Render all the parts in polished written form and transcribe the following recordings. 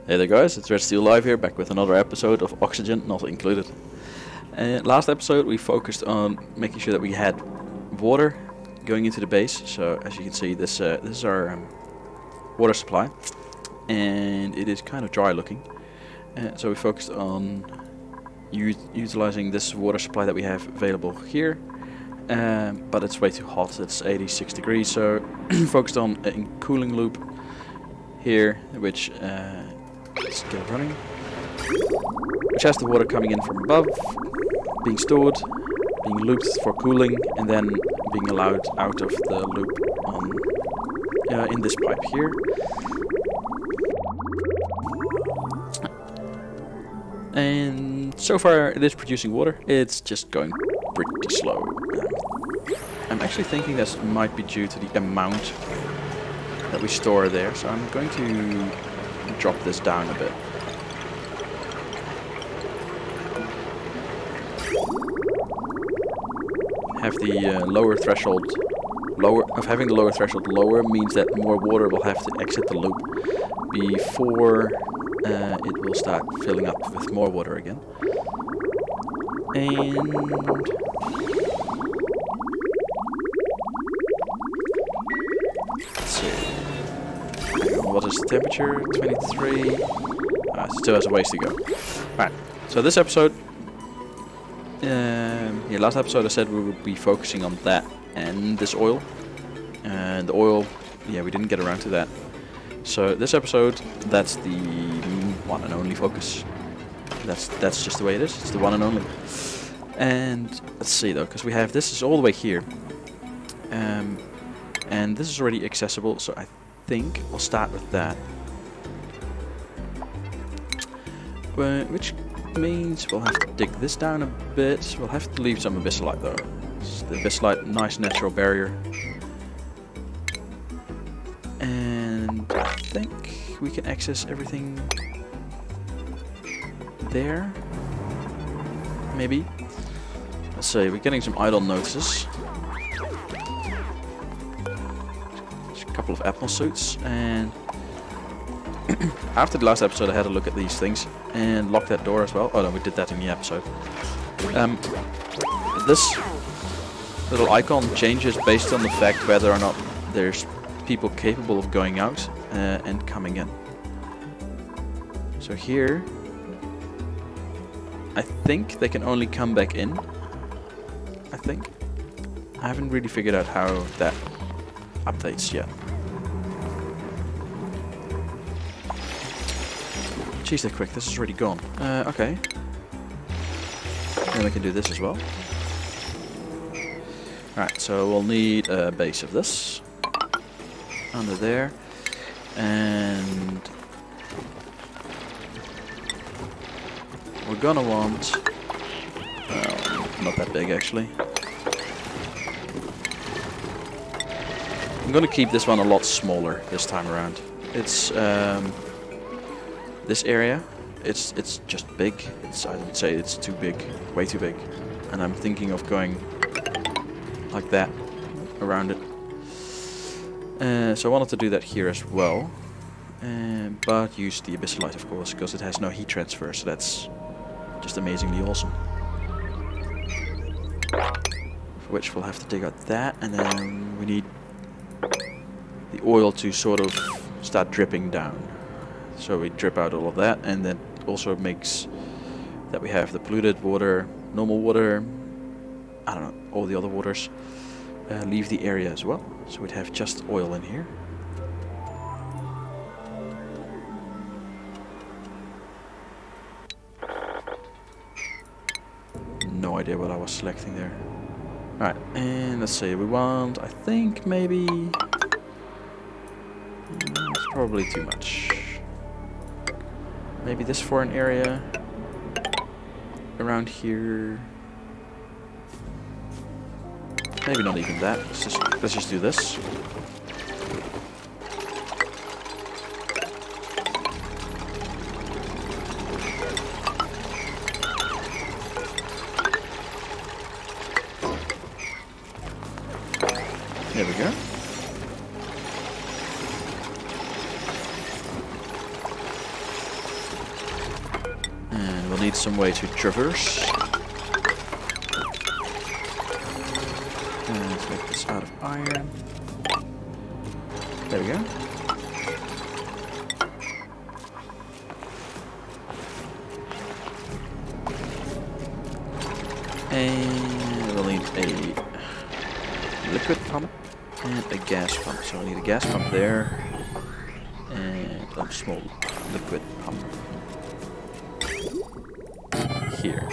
Hey there guys, it's Red Steel Live here, back with another episode of Oxygen Not Included. Last episode we focused on making sure that we had water going into the base. So as you can see, this is our water supply, and it is kind of dry looking. So we focused on utilizing this water supply that we have available here, but it's way too hot. It's 86 degrees, so focused on a cooling loop here, which let's get it running, which has the water coming in from above, being stored, being looped for cooling, and then being allowed out of the loop on in this pipe here. And so far it is producing water. It's just going pretty slow. I'm actually thinking this might be due to the amount that we store there, so I'm going to drop this down a bit. Have the lower threshold having the lower threshold lower means that more water will have to exit the loop before it will start filling up with more water again. And let's see. What is the temperature? 23. Still has a ways to go. Alright, so this episode, last episode I said we would be focusing on that and this oil. And the oil, yeah, we didn't get around to that. So this episode, that's the one and only focus. That's just the way it is. It's the one and only. And let's see though, because we have this is all the way here, and this is already accessible. So I think I'll start with that, which means we'll have to dig this down a bit. We'll have to leave some abyssalite though. It's the abyssalite, nice natural barrier, and I think we can access everything there. Maybe. Let's see. We're getting some idle notices. Couple of Atmos suits, and after the last episode I had a look at these things and locked that door as well. Oh no, we did that in the episode. This little icon changes based on the fact whether or not there's people capable of going out and coming in. So here I think they can only come back in. I haven't really figured out how that updates yet. Jeez, they're quick. This is already gone. Okay. Then we can do this as well. Alright, so we'll need a base of this under there, and we're gonna want, well, not that big actually. I'm gonna keep this one a lot smaller this time around. It's this area, it's just big. I would say it's too big, way too big, and I'm thinking of going like that around it. So I wanted to do that here as well, but use the abyssalite of course, because it has no heat transfer, so that's just amazingly awesome. For which we'll have to dig out that, and then we need the oil to sort of start dripping down. So we drip out all of that, and that also makes that we have the polluted water, normal water, I don't know, all the other waters leave the area as well. So we'd have just oil in here. No idea what I was selecting there. Alright, and let's see, we want, I think maybe, it's probably too much. Maybe this for an area around here. Maybe not even that. Let's just do this. There we go. And we'll need some way to traverse. And let's make this out of iron. There we go. And we'll need a liquid pump and a gas pump. So we need a gas pump there and a small liquid pump here.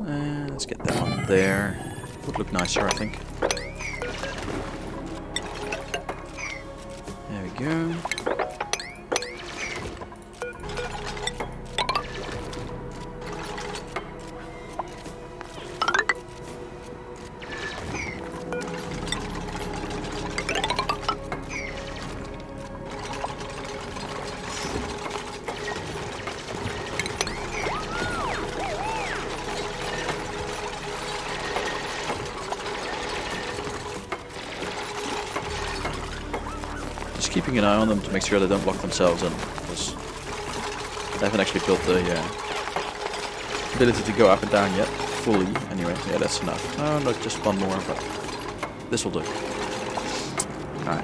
And let's get that one there. Would look nicer, I think. There we go. Keeping an eye on them to make sure they don't lock themselves in, because they haven't actually built the ability to go up and down yet, fully. Anyway, yeah, that's enough. Oh, no, just one more, but this will do. Alright.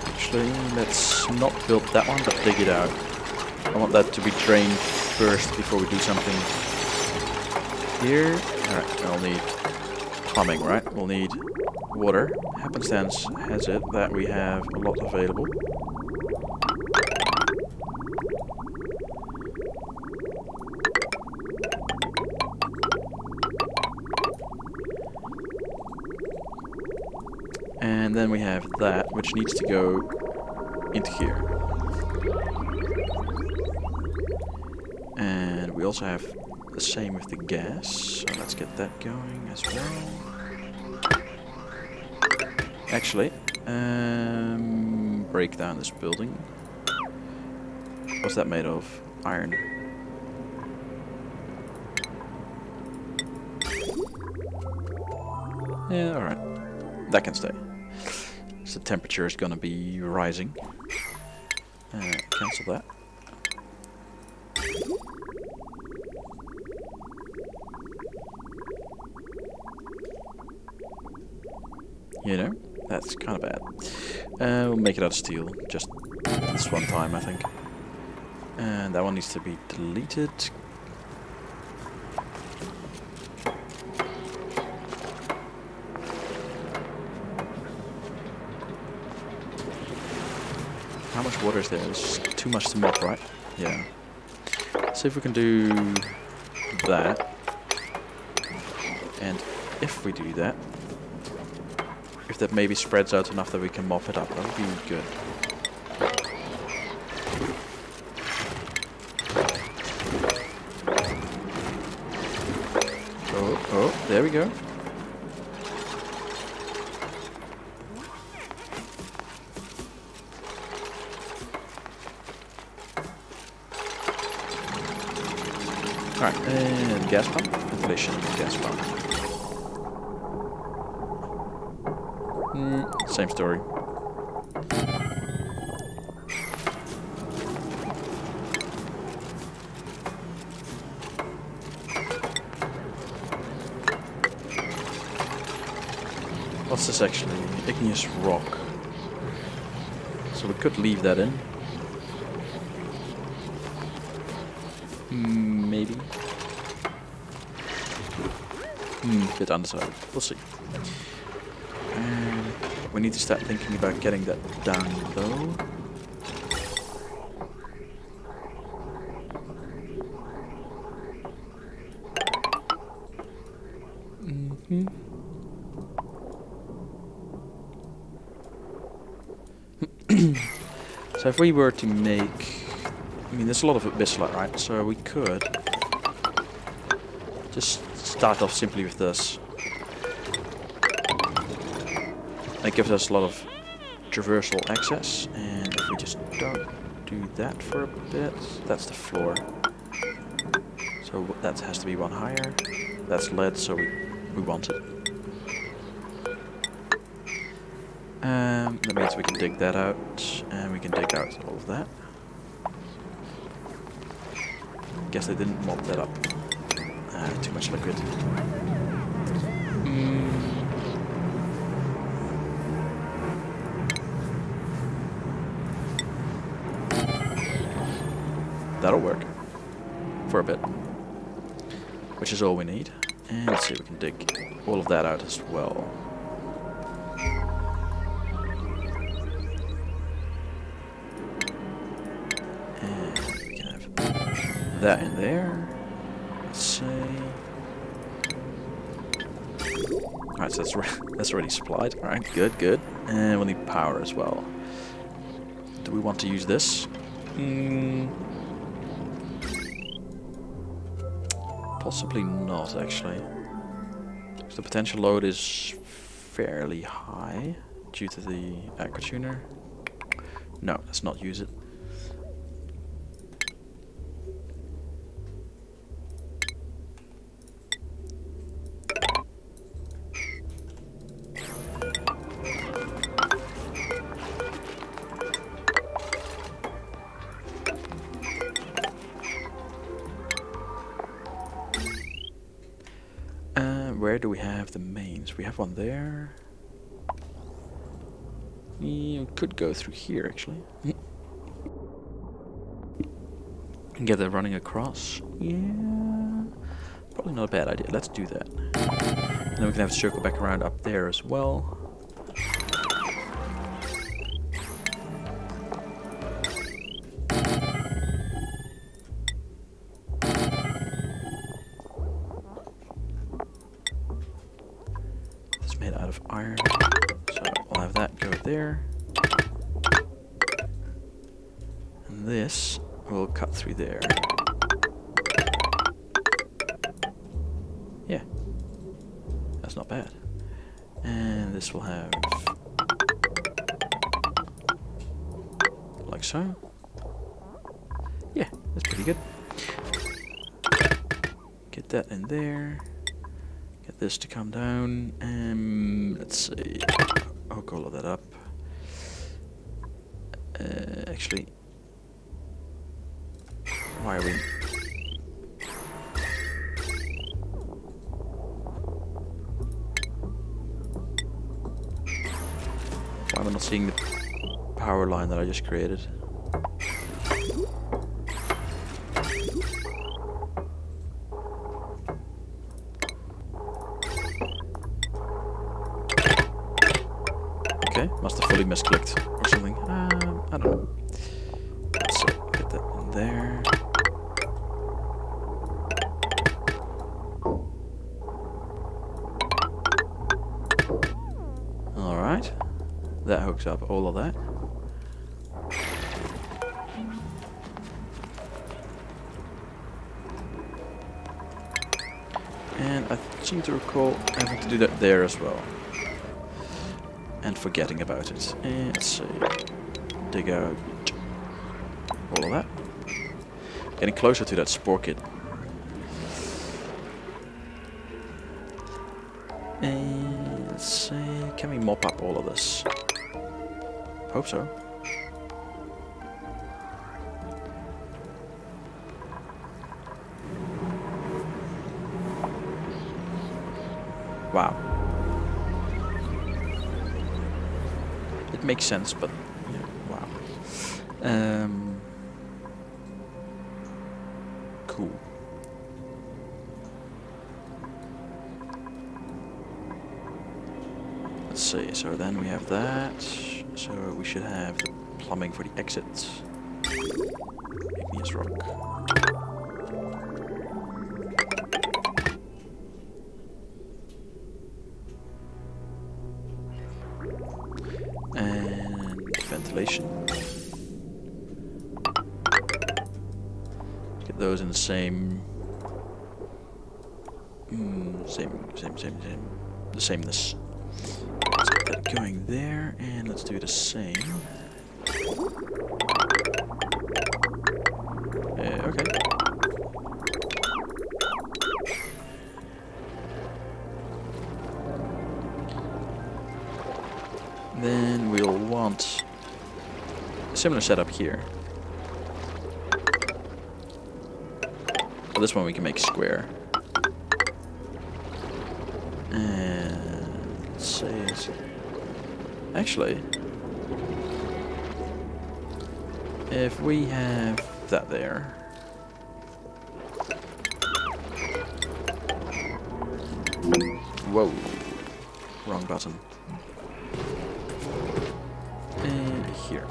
Actually, let's not build that one, but dig it out. I want that to be drained first before we do something here. Alright, I'll need plumbing, right? We'll need water. Happenstance has it that we have a lot available. And then we have that, which needs to go into here. And we also have the same with the gas, so let's get that going as well. Actually, break down this building. What's that made of? Iron. Yeah, alright. That can stay. So the temperature is gonna be rising. Cancel that. You know? That's kind of bad. We'll make it out of steel, just this one time, I think. And that one needs to be deleted. How much water is there? It's too much to mop, right? Yeah. See if we can do that. And if we do that, if that maybe spreads out enough that we can mop it up, that would be good. Oh, there we go. Alright, and gas pump, ventilation, gas pump. Same story. What's this actually? Igneous rock. So we could leave that in. Maybe. Bit undecided. We'll see. We need to start thinking about getting that down low. So if we were to make... I mean, there's a lot of abyssal, right? So we could just start off simply with this. That gives us a lot of traversal access, and if we just don't do that for a bit. That's the floor. So that has to be one higher. That's lead, so we want it. That means we can dig that out, and we can dig out all of that. Guess they didn't mop that up. Too much liquid. That'll work. For a bit. Which is all we need. And let's see if we can dig all of that out as well. And we can have that in there. Let's see. Alright, so that's already supplied. Alright, good, good. And we'll need power as well. Do we want to use this? Possibly not, actually. Because the potential load is fairly high due to the aqua tuner. No, let's not use it. Where do we have the mains? We have one there. You could go through here, actually. And get that running across. Yeah, probably not a bad idea. Let's do that. And then we can have a circle back around up there as well. Made out of iron, so we'll have that go there, and this will cut through there. Yeah, that's not bad. And this will have like so. Yeah, that's pretty good. Get that in there. Get this to come down, and let's see, hook all of that up. Actually, why are we... Why am I not seeing the power line that I just created? Must have fully misclicked or something. I don't know. So get that in there. Alright. That hooks up all of that. And I seem to recall having to do that there as well. And forgetting about it. And let's see. Dig out all of that. Getting closer to that spore kit. And let's see. Can we mop up all of this? Hope so. Wow. It makes sense, but yeah, wow. Cool. Let's see, so then we have that. So we should have the plumbing for the exit. Igneous rock. And ventilation. Get those in the same the sameness. Let's get that going there, and let's do the same similar setup here. But this one we can make square. And let's see. Actually, if we have that there. Whoa. Wrong button. And here.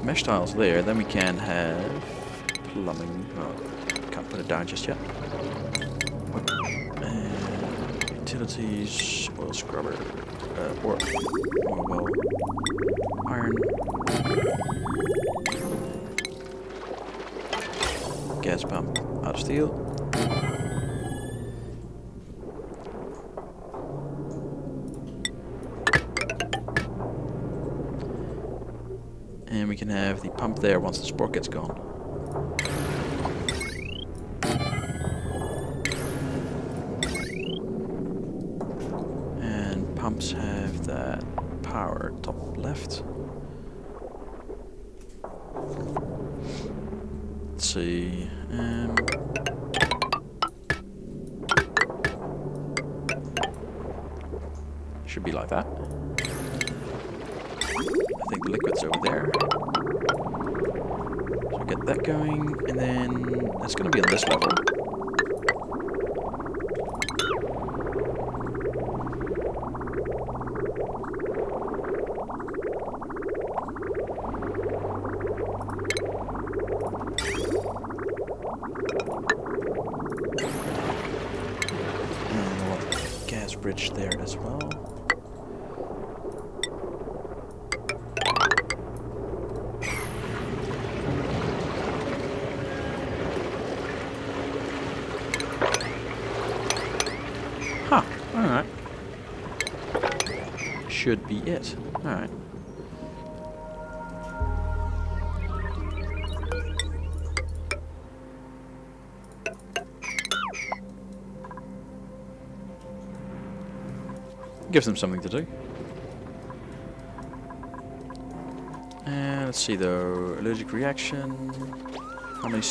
Mesh tiles there, then we can have plumbing. Oh, can't put it down just yet. And utilities, oil scrubber, or well, iron, gas pump out of steel. And we can have the pump there once the sport gets gone. And pumps have that power top left. Let's see. Should be like that. I think the liquid's over there. So get that going, and then it's going to be on this level. And we'll have a gas bridge there as well. Huh, alright. Should be it. Alright. Gives them something to do. And let's see though, allergic reaction. How many?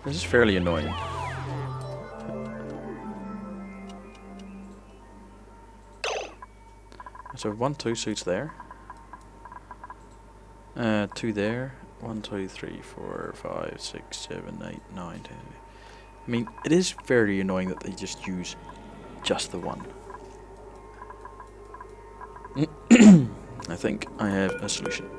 This is fairly annoying. So 1, 2 suits there. 2 there. 1, 2, 3, 4, 5, 6, 7, 8, 9, 10. I mean, it is very annoying that they just use just the one. I think I have a solution.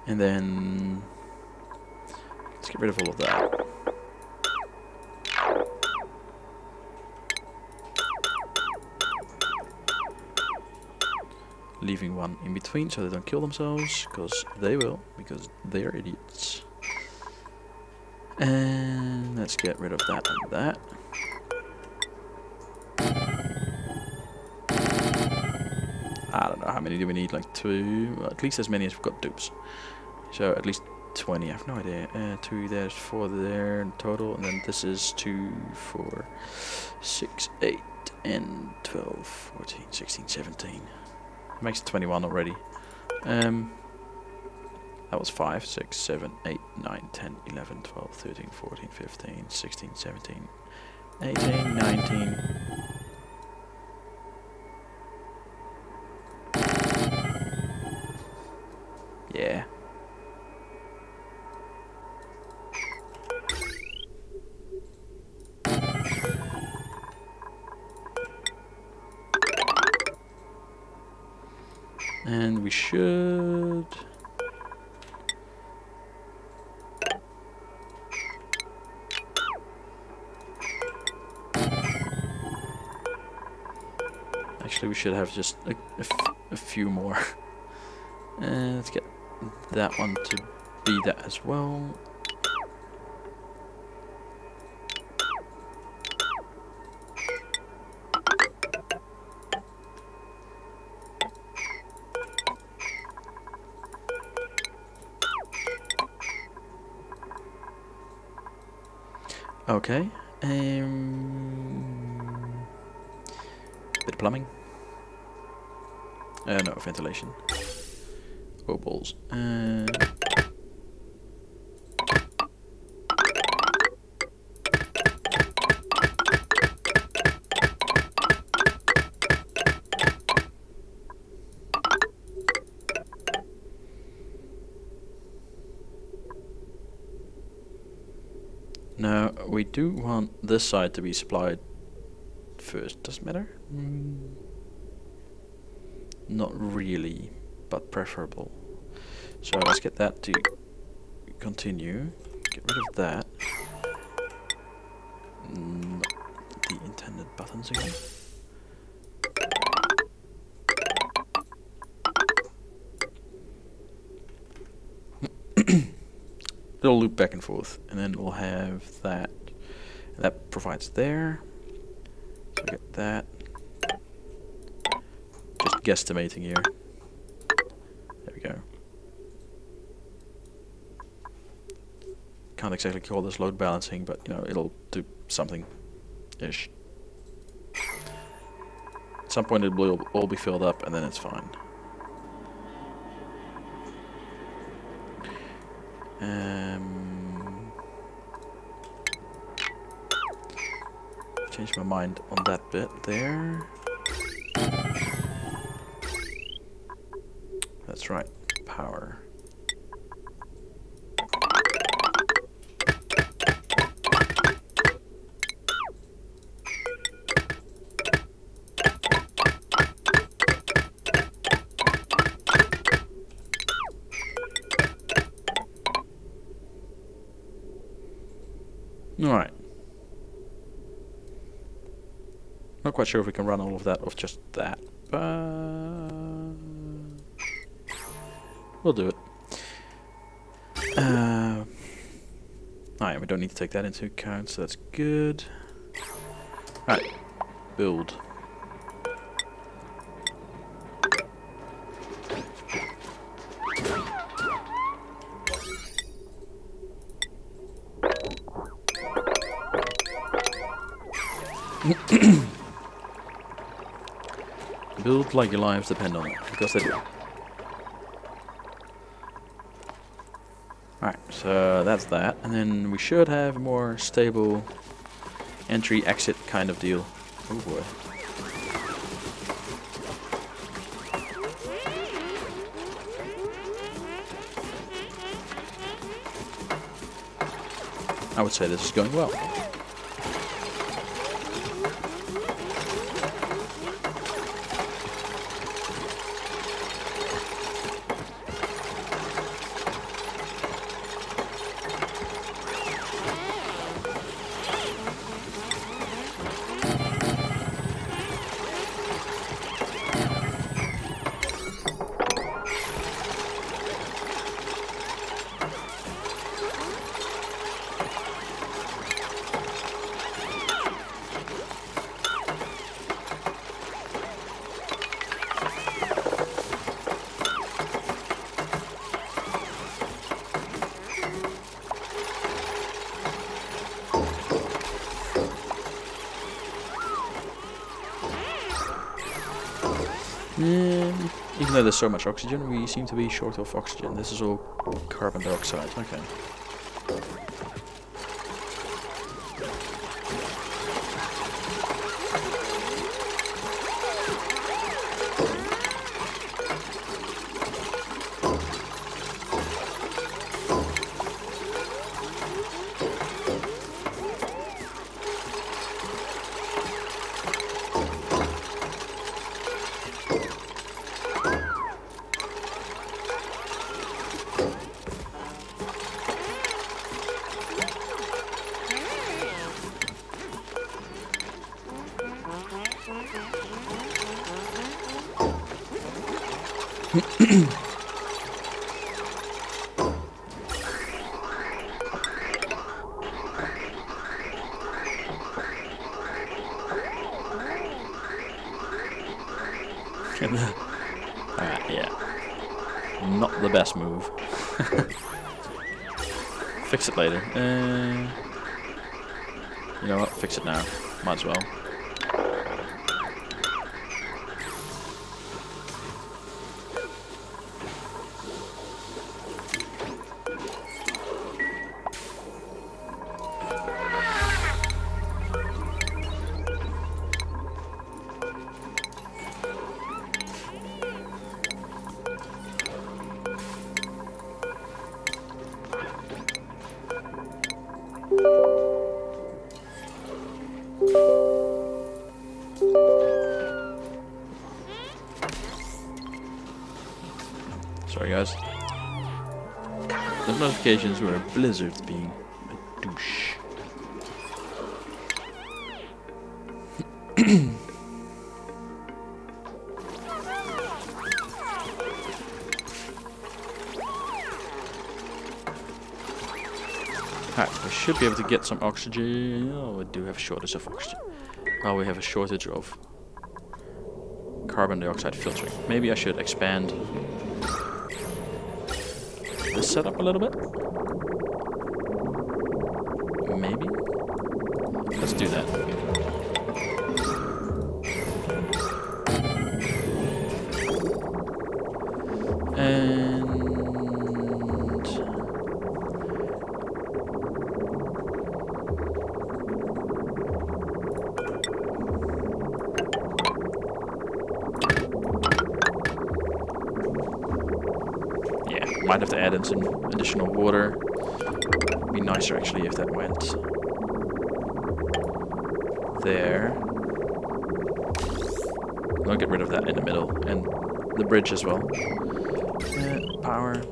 And then let's get rid of all of that. Leaving one in between so they don't kill themselves, because they will, because they are idiots. And let's get rid of that and that. I don't know, how many do we need? Like 2? Well, at least as many as we've got dupes. So at least 20, I have no idea. 2 there's 4 there in total, and then this is 2, 4, 6, 8, and 12, 14, 16, 17. Makes 21 already. That was 5, 6, 7, 8, 9, 10, 11, 12, 13, 14, 15, 16, 17, 18, 19. Yeah. And we should... Actually, we should have just a few more. And let's get that one to be that as well. Okay. Bit of plumbing. No, ventilation. Oh, balls. Now, we do want this side to be supplied first. Doesn't matter? Not really, but preferable. So let's get that to continue. Get rid of that. Not the intended buttons again. It'll loop back and forth, and then we'll have that. And that provides there. So get that. Just guesstimating here. There we go. Can't exactly call this load balancing, but you know, it'll do something-ish. At some point it will all be filled up, and then it's fine. Change my mind on that bit there. That's right, power. Alright. Not quite sure if we can run all of that off just that, but we'll do it. Alright, we don't need to take that into account, so that's good. Alright, build. Build like your lives depend on it, because they do. Alright, so that's that, and then we should have a more stable entry-exit kind of deal. Oh boy. I would say this is going well. Even though there's so much oxygen, we seem to be short of oxygen. This is all carbon dioxide. Okay. Not the best move. Fix it later. You know what? Fix it now. Might as well. Sorry guys. The notifications were a blizzard being a douche. Alright, we should be able to get some oxygen. Oh, we do have a shortage of oxygen. Oh, we have a shortage of carbon dioxide filtering. Maybe I should expand this setup a little bit. Maybe. Let's do that. And might have to add in some additional water. It'd be nicer actually if that went there. I'll get rid of that in the middle and the bridge as well. Power.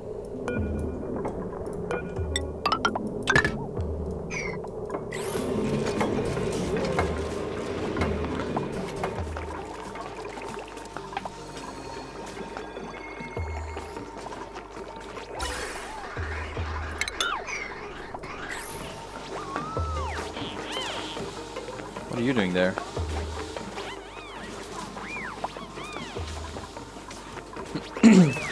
What are you doing there?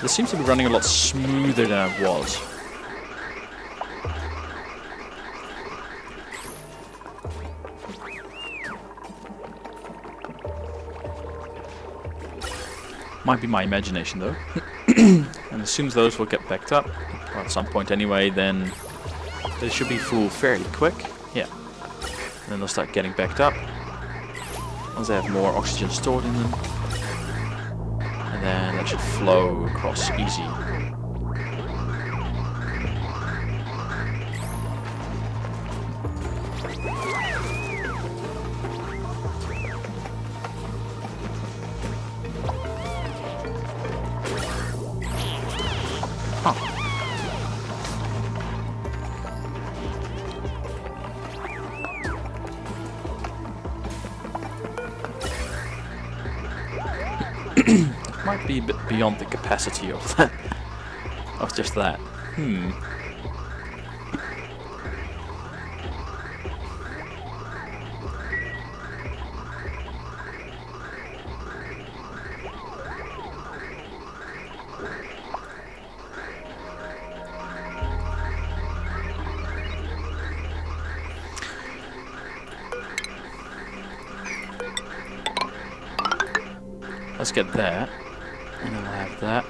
This seems to be running a lot smoother than it was. Might be my imagination though. And as soon as those will get backed up, or at some point anyway, then they should be full fairly quick. Yeah. And then they'll start getting backed up once they have more oxygen stored in them. And then that should flow across easy. Huh. Might be a bit beyond the capacity of that, of just that. Let's get that. And then we'll have that.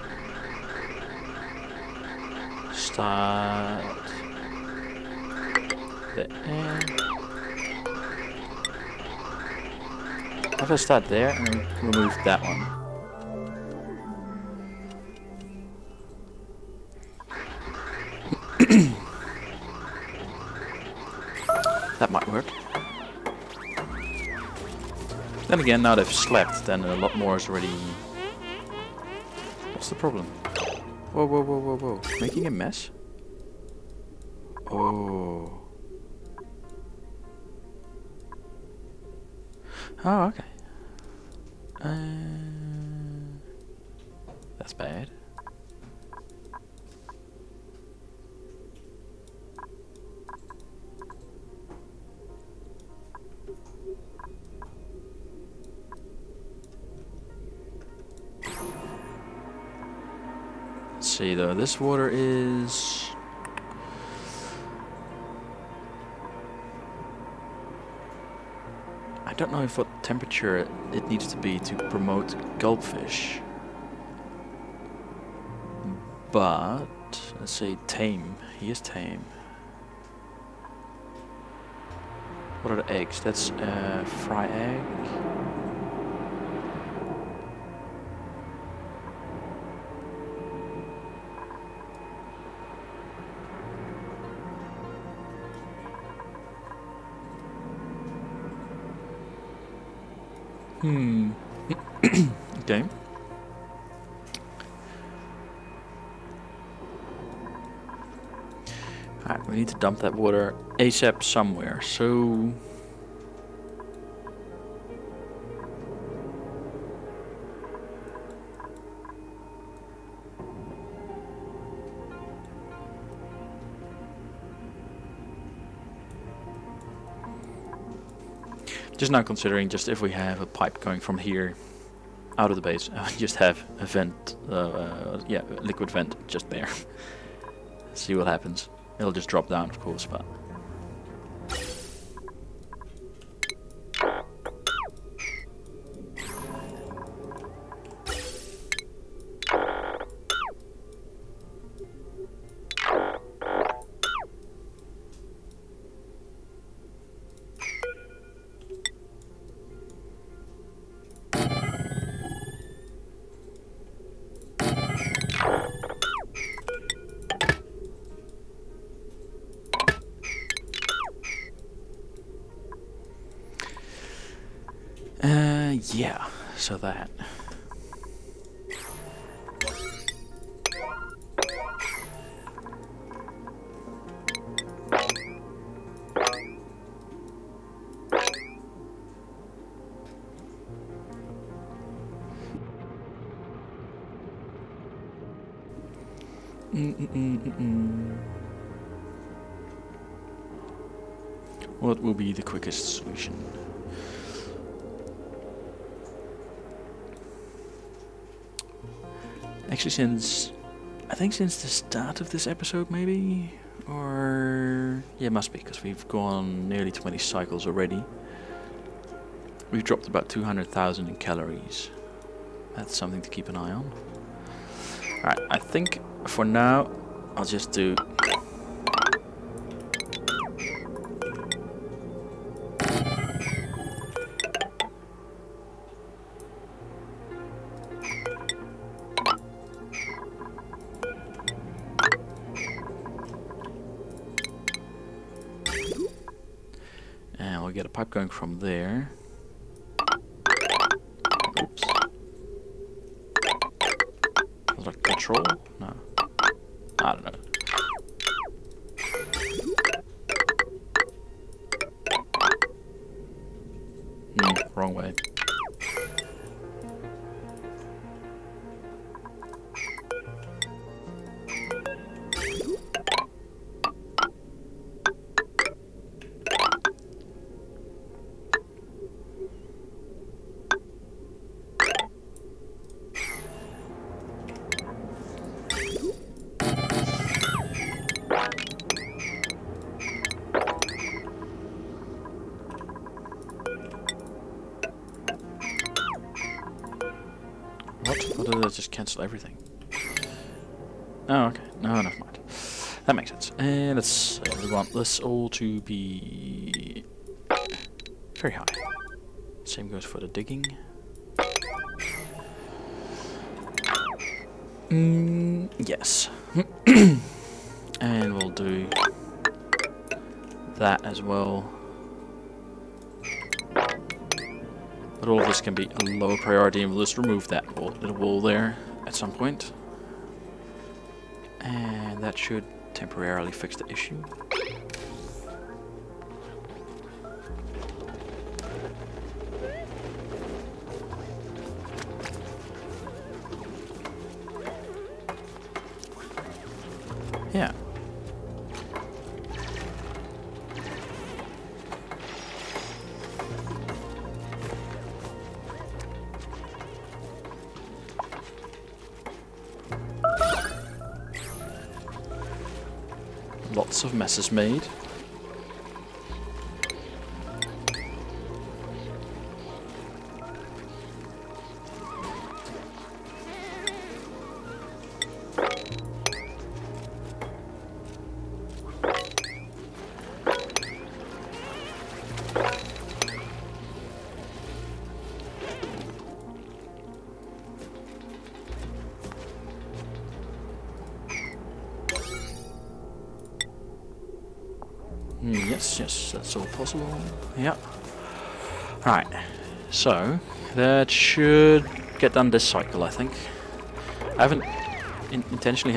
Start the end. Have us start there and then remove that one. That might work. Then again, now they've slept, then a lot more is already... What's the problem? Whoa, whoa, whoa, whoa, whoa. Making a mess? Oh. Oh, okay. That's bad. Let's see though, this water is... I don't know if what temperature it needs to be to promote gulpfish. But, let's say tame. He is tame. What are the eggs? That's fry egg. Okay. Alright, we need to dump that water ASAP somewhere, so... Just now considering just if we have a pipe going from here out of the base, just have a vent, yeah, a liquid vent just there. See what happens. It'll just drop down, of course, but... yeah, so that. What will be the quickest solution? Actually, I think since the start of this episode, maybe? Or... yeah, it must be, because we've gone nearly 20 cycles already. We've dropped about 200,000 in calories. That's something to keep an eye on. Alright, I think for now, I'll just do... and we'll get a pipe going from there. Oops. Was that petrol? No. I don't know. Wrong way. Or did I just cancel everything? Oh, okay. No, never mind. That makes sense. And let's we want this all to be very high. Same goes for the digging. Yes. And we'll do that as well. But all of this can be a low priority, and we'll just remove that little wall there at some point. And that should temporarily fix the issue. Yeah. Lots of messes made. Yes, that's all possible. Yeah. Right. So that should get done this cycle, I think. I haven't intentionally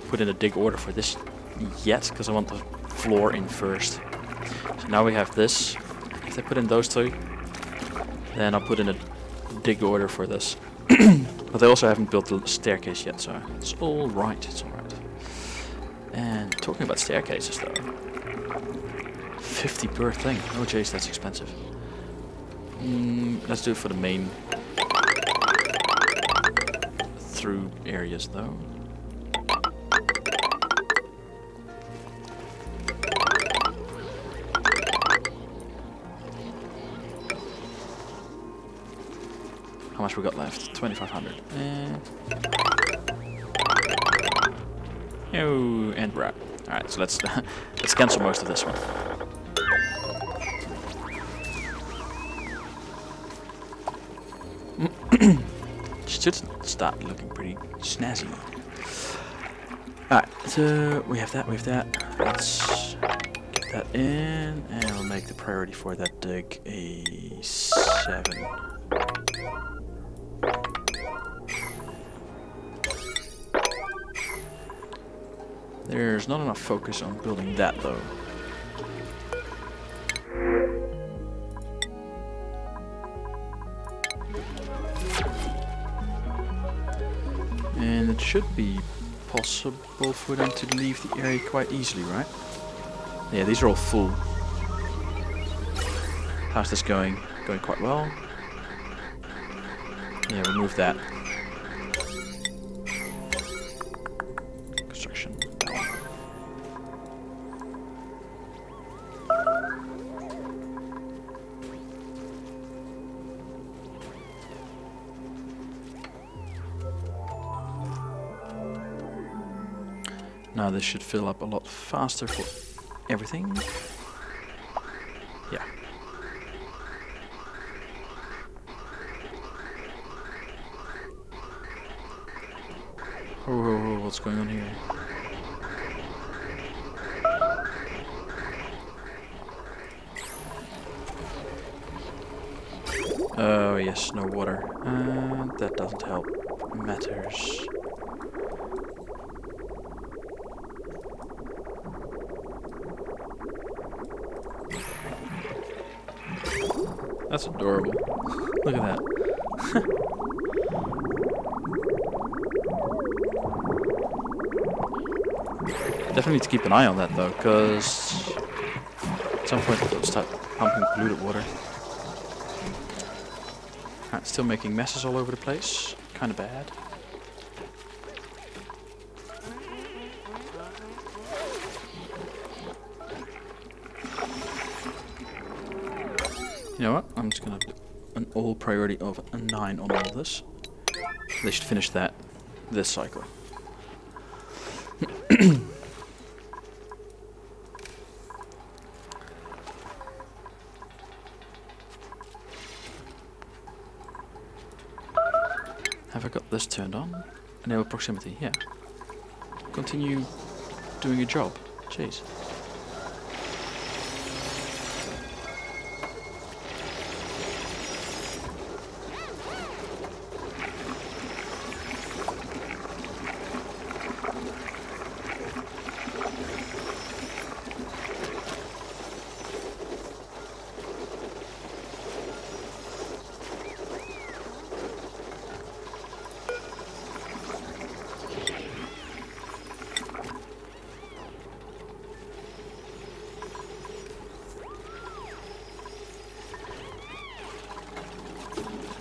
put in a dig order for this yet because I want the floor in first. So now we have this. If I put in those two, then I'll put in a dig order for this. But I also haven't built the staircase yet, so it's all right. It's all right. And talking about staircases, though. 50 per thing. Oh jeez, that's expensive. Let's do it for the main through areas though. How much we got left? 2,500. Oh, and right. Alright, so let's let's cancel most of this one. Should start looking pretty snazzy. Alright, so we have that, Let's get that in, and I'll make the priority for that dig a 7. There's not enough focus on building that though. And it should be possible for them to leave the area quite easily, right? Yeah, these are all full. How's this going? Going quite well. Yeah, remove that. Construction. That one. Now this should fill up a lot faster for everything. Yeah. Oh, what's going on here? Oh yes, no water. That doesn't help matters. That's adorable. Look at that. Definitely need to keep an eye on that though, because at some point it'll start pumping polluted water. Alright, still making messes all over the place. Kind of bad. You know what? I'm just gonna do an all priority of a 9 on all of this. They should finish that this cycle. Have I got this turned on? Enable proximity, yeah. Continue doing your job. Jeez.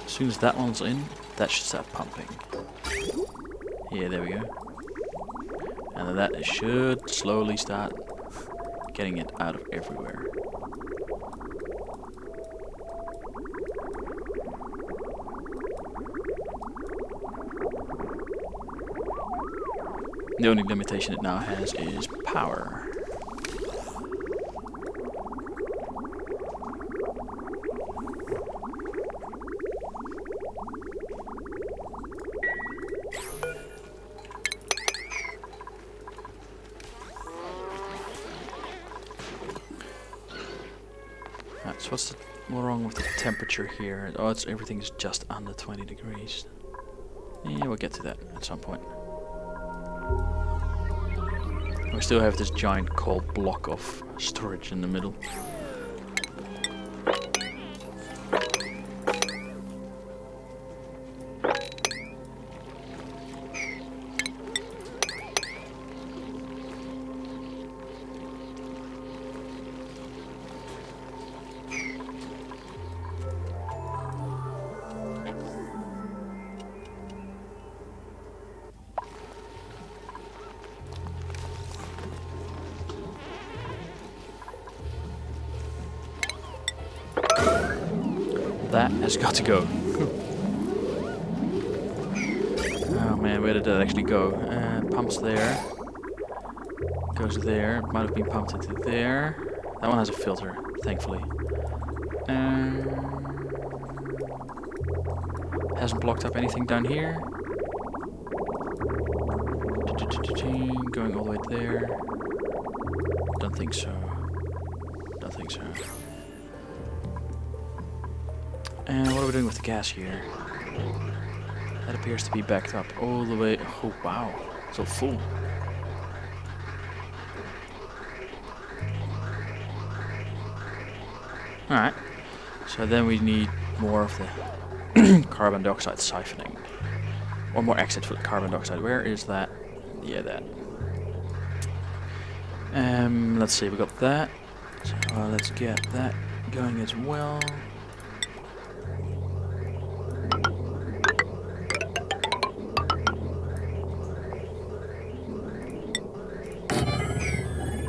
As soon as that one's in, that should start pumping. Yeah, there we go. And then that should slowly start getting it out of everywhere. The only limitation it now has is power. So what's wrong with the temperature here? Oh, everything's just under 20 degrees. Yeah, we'll get to that at some point. We still have this giant cold block of storage in the middle. That has got to go. Oh man, where did that actually go? Pumps there. Goes there. It might have been pumped into there. That one has a filter, thankfully. Hasn't blocked up anything down here. Going all the way there. Don't think so. Don't think so. And what are we doing with the gas here? That appears to be backed up all the way. Oh wow, so full. Alright, so then we need more of the carbon dioxide siphoning. One more exit for the carbon dioxide. Where is that? Yeah, that. Let's see, we got that. So let's get that going as well.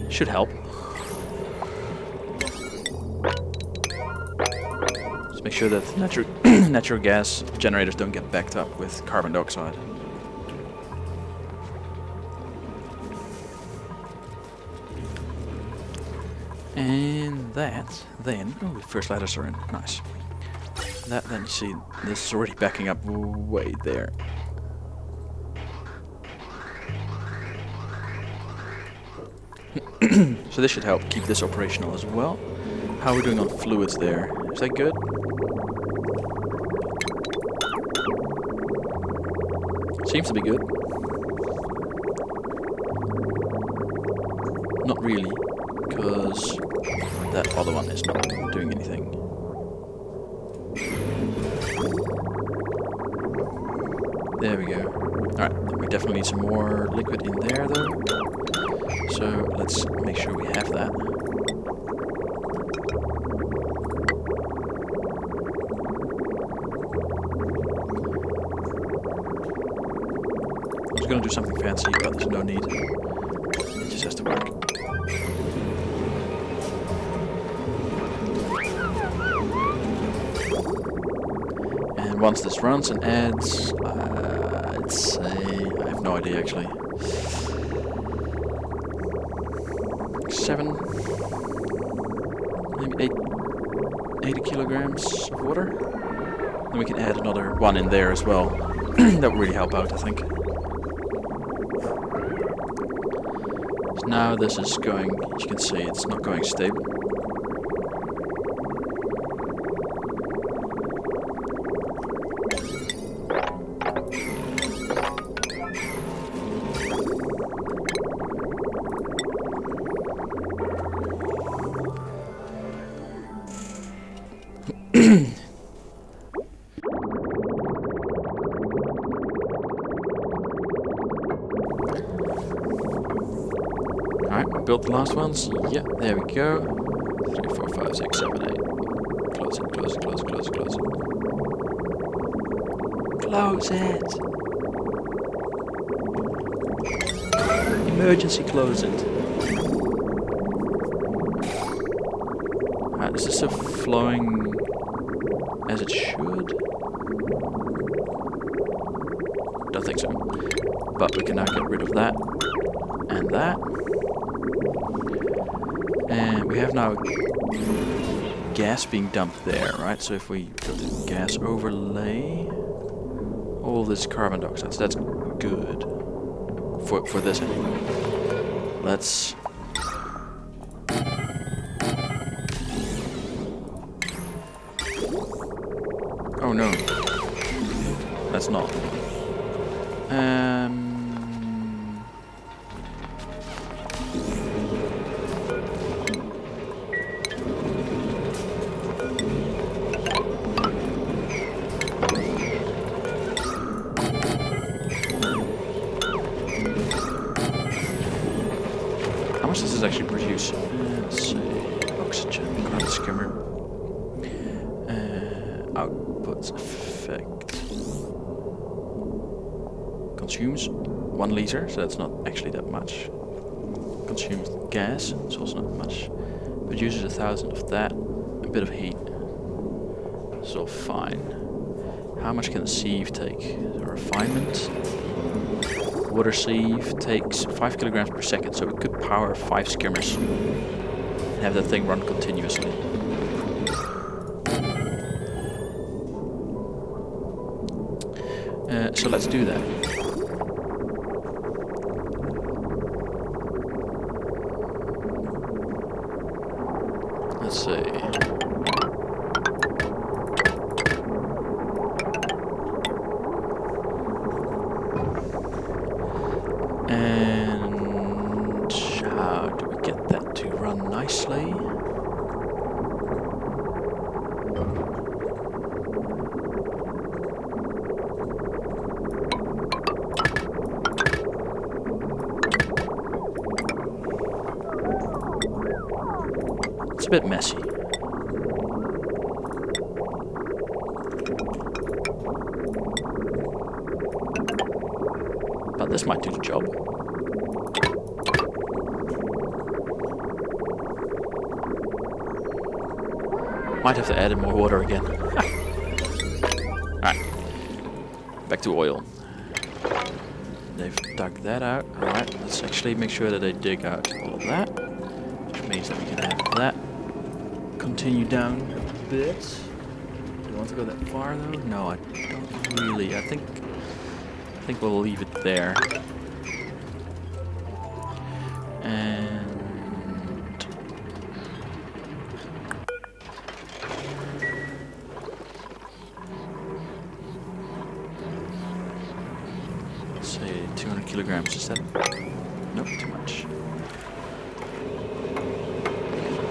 Should help. Just make sure that natural gas generators don't get backed up with carbon dioxide. And that then, oh, the first ladders are in, nice. That then, you see, this is already backing up way there. So this should help keep this operational as well. How are we doing on fluids there? Is that good? Seems to be good. Not really, because that other one is not doing anything. There we go. Alright, we definitely need some more liquid in there though. So let's make sure we have that. I was going to do something fancy, but there's no need. It just has to work. And once this runs and adds, I'd say, I have no idea actually. 7, maybe 80 kilograms of water. Then we can add another one in there as well. That will really help out, I think. So now this is going, as you can see, it's not going stable. Alright, build the last ones. Yeah, there we go. 3, 4, 5, 6, 7, 8. Close it, close it, close it, close it, close it. Close it! emergency close it. Is this still flowing as it should? Don't think so. But we can now get rid of that and that. And we have now gas being dumped there, right? So if we go to gas overlay, all this carbon dioxide, so that's good for this anyway. Let's oh no, that's not. How much does this actually produce? Let's say oxygen, carbon skimmer, outputs effect. Consumes 1 liter, so that's not actually that much. Consumes gas, it's also not much. Produces 1,000 of that, a bit of heat. It's all fine. How much can the sieve take? The refinement. Water sieve takes 5 kilograms per second, so we could power 5 skimmers and have that thing run continuously. So let's do that. Let's see. And how do we get that to run nicely? It's a bit messy. But this might do the job. Might have to add in more water again. Alright. Back to oil. They've dug that out. Alright, let's actually make sure that they dig out all of that. Which means that we can have that continue down a bit. Do you want to go that far though? No, I don't really. I think we'll leave it there. And let's say 200 kilograms. Is that? Nope, too much.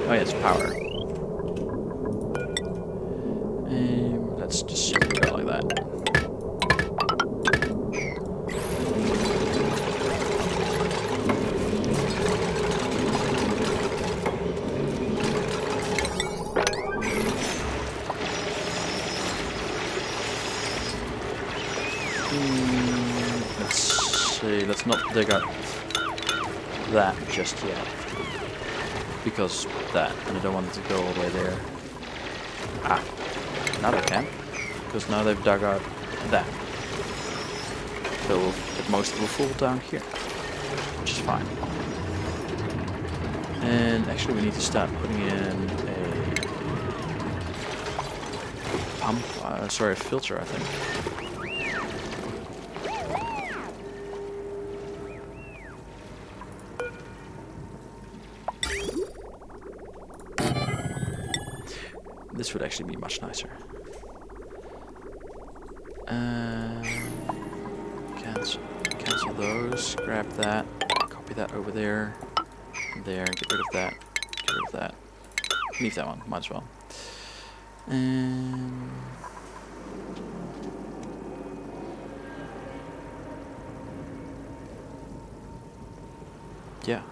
Oh yeah, it's power. Let's just go like that. Let's see, let's not dig up that just yet. Because that, and I don't want it to go all the way there. Ah, now they can. Because now they've dug out that. So most will fall down here. Which is fine. And actually we need to start putting in a pump, sorry, a filter I think. This would actually be much nicer. Cancel those, grab that, copy that over there, get rid of that, get rid of that. Leave that one, might as well. Yeah.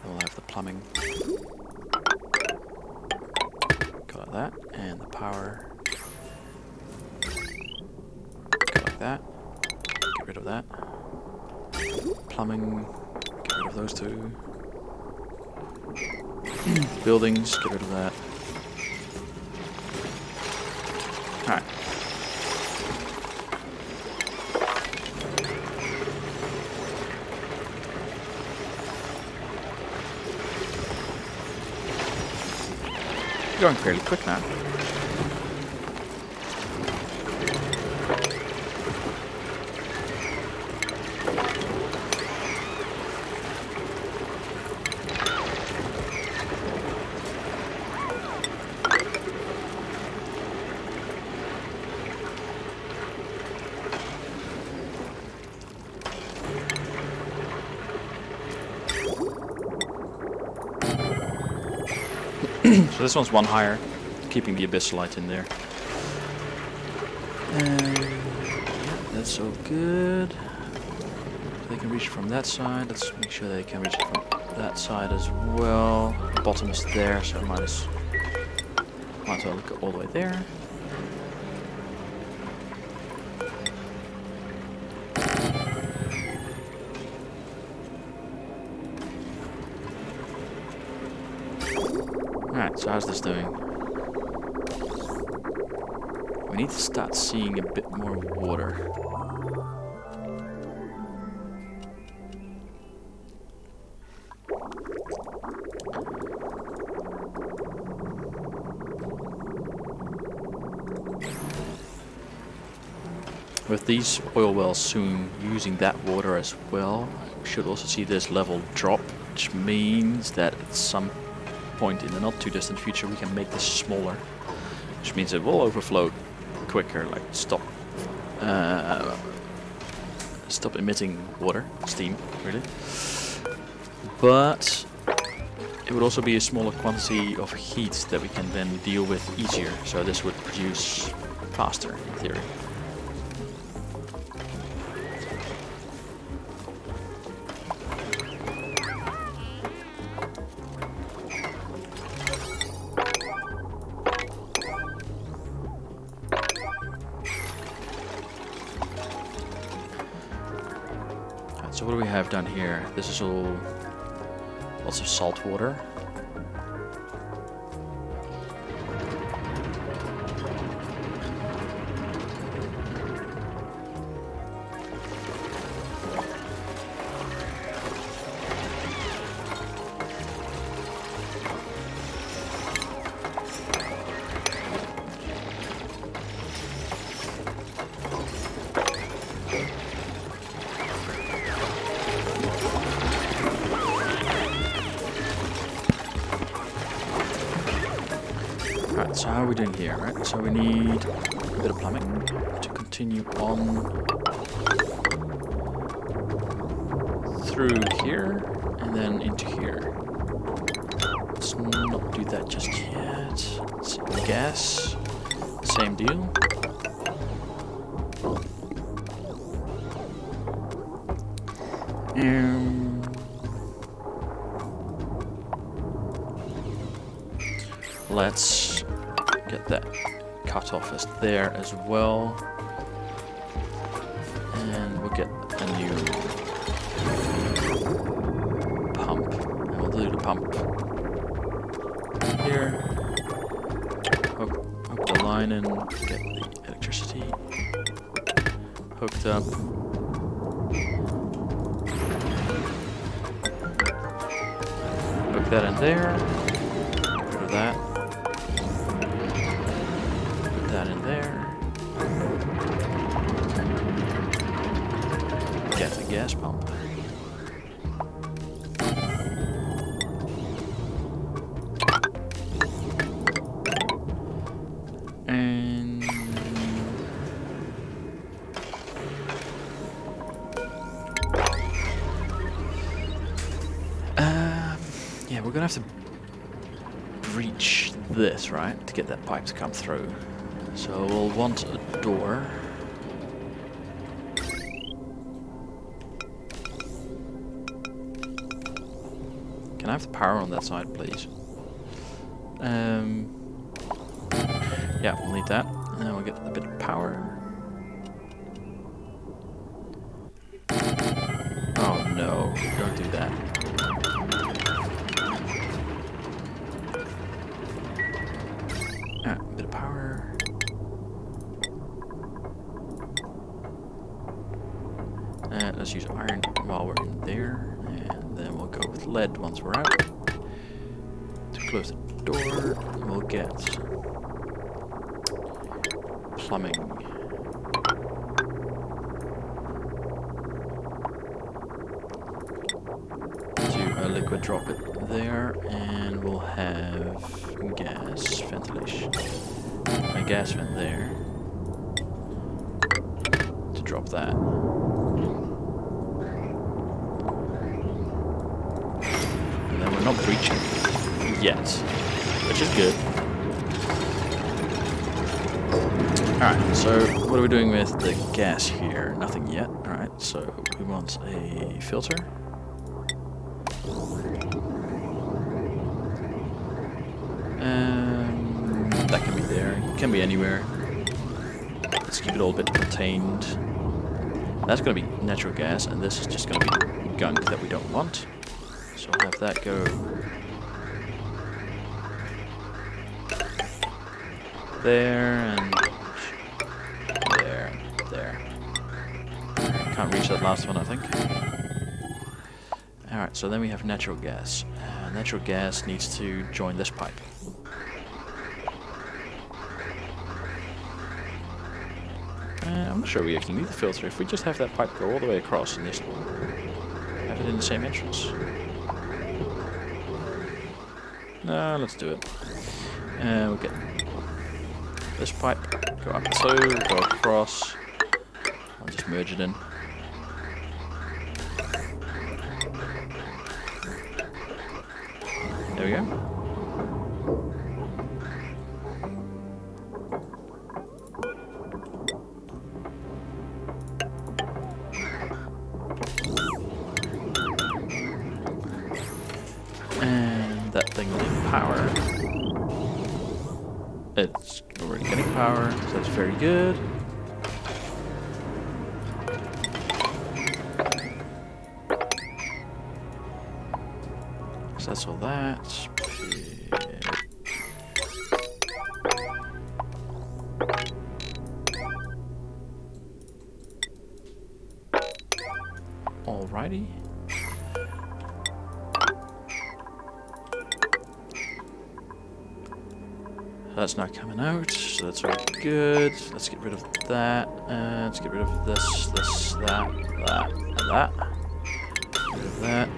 Then we'll have the plumbing. Go like that, and the power. Go like that. Get rid of that. Plumbing those two. Buildings, get rid of that. Alright. Going fairly quick now. So this one's one higher, keeping the abyssal in there. And yeah, that's all good. They can reach from that side. Let's make sure they can reach from that side as well. The bottom is there, so I might as well go all the way there. Alright, so how's this doing? We need to start seeing a bit more water. With these oil wells soon using that water as well, we should also see this level drop, which means that at some point in the not too distant future we can make this smaller, which means it will overflow quicker, like stop emitting water, steam really, but it would also be a smaller quantity of heat that we can then deal with easier, so this would produce faster in theory. So what do we have down here? This is all lots of salt water. Right, so how are we doing here, right? So we need a bit of plumbing to continue on through here and then into here. Let's not do that just yet. Let's see, gas, same deal. Let's get that cut off as there as well, and we'll get a new pump, and we'll do the pump here, hook the line in, get the electricity hooked up, hook that in there, get rid of that. That in there. Get the gas pump. And yeah, we're gonna have to breach this, right, to get that pipe to come through. So we'll want a door. Can I have the power on that side, please? Yeah, we'll need that. And then we'll get a bit of power. Oh no, don't do that. in there, and then we'll go with lead once we're out. To close the door, we'll get plumbing. To a liquid, drop it there, and we'll have gas ventilation. A gas vent there. To drop that. And then we're not breaching yet, which is good. Alright, so what are we doing with the gas here? Nothing yet. Alright, so we want a filter. That can be there. It can be anywhere. Let's keep it all a bit contained. That's going to be natural gas, and this is just going to be gunk that we don't want. So we'll have that go there, and there. Can't reach that last one, I think. Alright, so then we have natural gas. Natural gas needs to join this pipe. I'm not sure we actually need the filter if we just have that pipe go all the way across and just have it in the same entrance. No, let's do it. We'll get this pipe, go up so, go across. I'll just merge it in. There we go. And that thing needs power. It's already getting power, so that's very good. So that's all that. Alrighty. That's not coming out, so that's all good. Let's get rid of that. Let's get rid of this, that, and that. Get rid of that.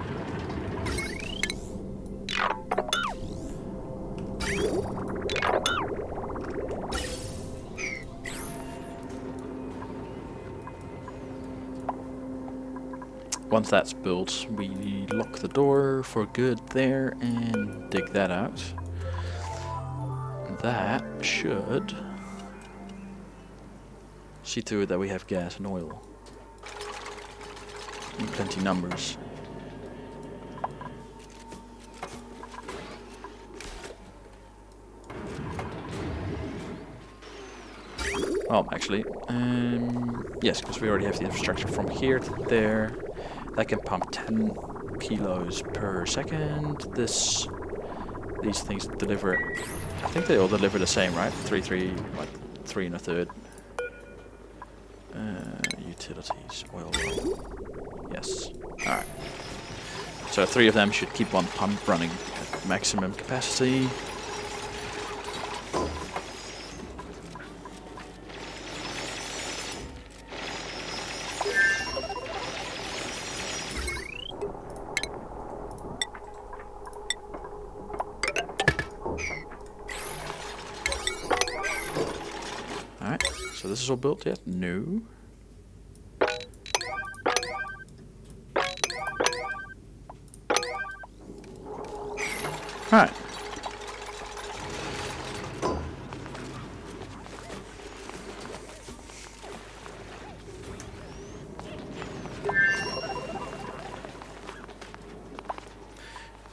Once that's built, we lock the door for good there and dig that out. That should see to it that we have gas and oil in plenty numbers. Well, actually, yes, because we already have the infrastructure from here to there. That can pump 10 kilos per second. These things deliver. I think they all deliver the same, right? 3, like 3 1/3. Utilities, oil. Yes. All right. So 3 of them should keep one pump running at maximum capacity. So this is all built yet? No. Alright.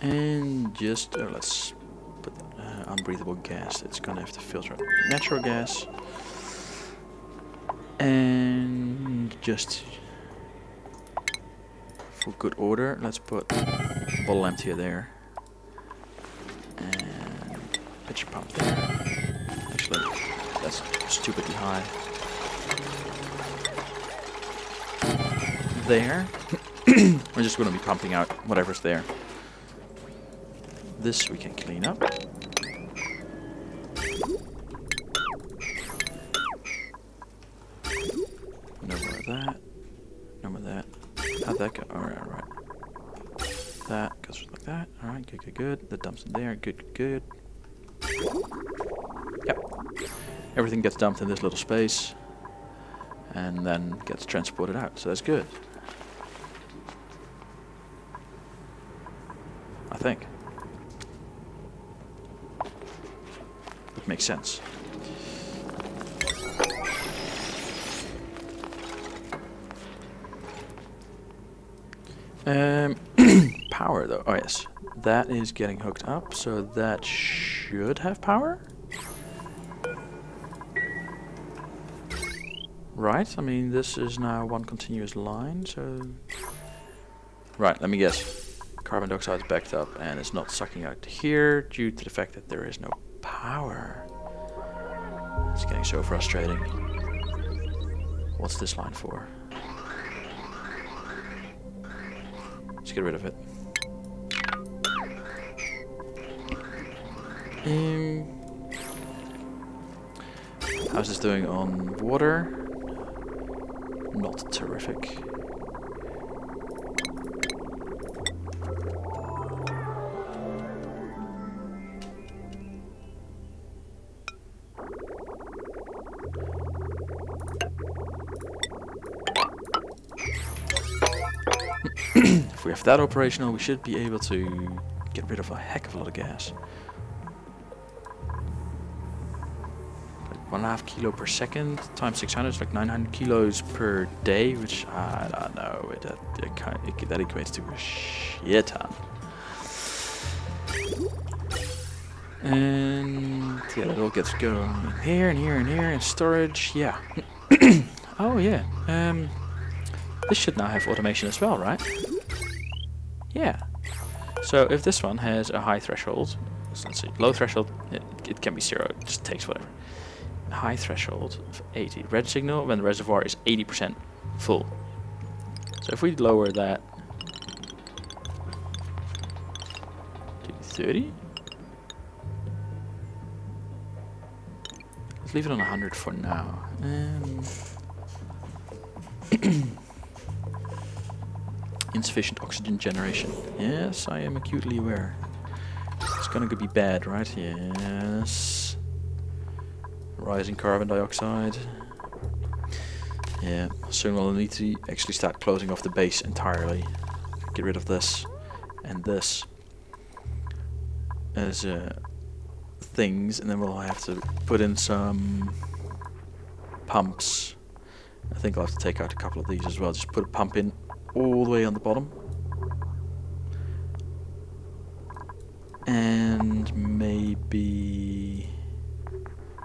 And just, let's put unbreathable gas. It's gonna have to filter out natural gas. And just for good order, let's put bottle emptier there and pitcher pump there. Actually, that's stupidly high. There. We're just going to be pumping out whatever's there. This we can clean up. No more of that. No more of that. How'd that go? Alright, alright. That goes like that. Alright, good, good, good. The dump's in there. Good, good, good. Yep. Everything gets dumped in this little space and then gets transported out. So that's good. I think. It makes sense. Power though. Oh yes. That is getting hooked up, so that should have power. Right, I mean this is now one continuous line, so... Right, let me guess. Carbon dioxide is backed up and it's not sucking out here due to the fact that there is no power. It's getting so frustrating. What's this line for? Let's get rid of it. How's this doing on water? Not terrific. If we have that operational, we should be able to get rid of a heck of a lot of gas. 1.5 kilo per second times 600 is like 900 kilos per day, which I don't know. That equates to a shit ton. And yeah, it all gets going here and here and here and storage. Yeah. Oh yeah. This should now have automation as well, right? Yeah. So if this one has a high threshold, so let's see, low threshold, it can be 0. It just takes whatever. High threshold of 80. Red signal when the reservoir is 80% full. So if we lower that to 30, let's leave it on 100 for now. Insufficient oxygen generation. Yes, I am acutely aware. It's gonna be bad, right? Yes. Rising carbon dioxide. Yeah, soon we'll need to actually start closing off the base entirely. Get rid of this and this as things, and then we'll have to put in some pumps. I think I'll have to take out a couple of these as well. Just put a pump in all the way on the bottom. And maybe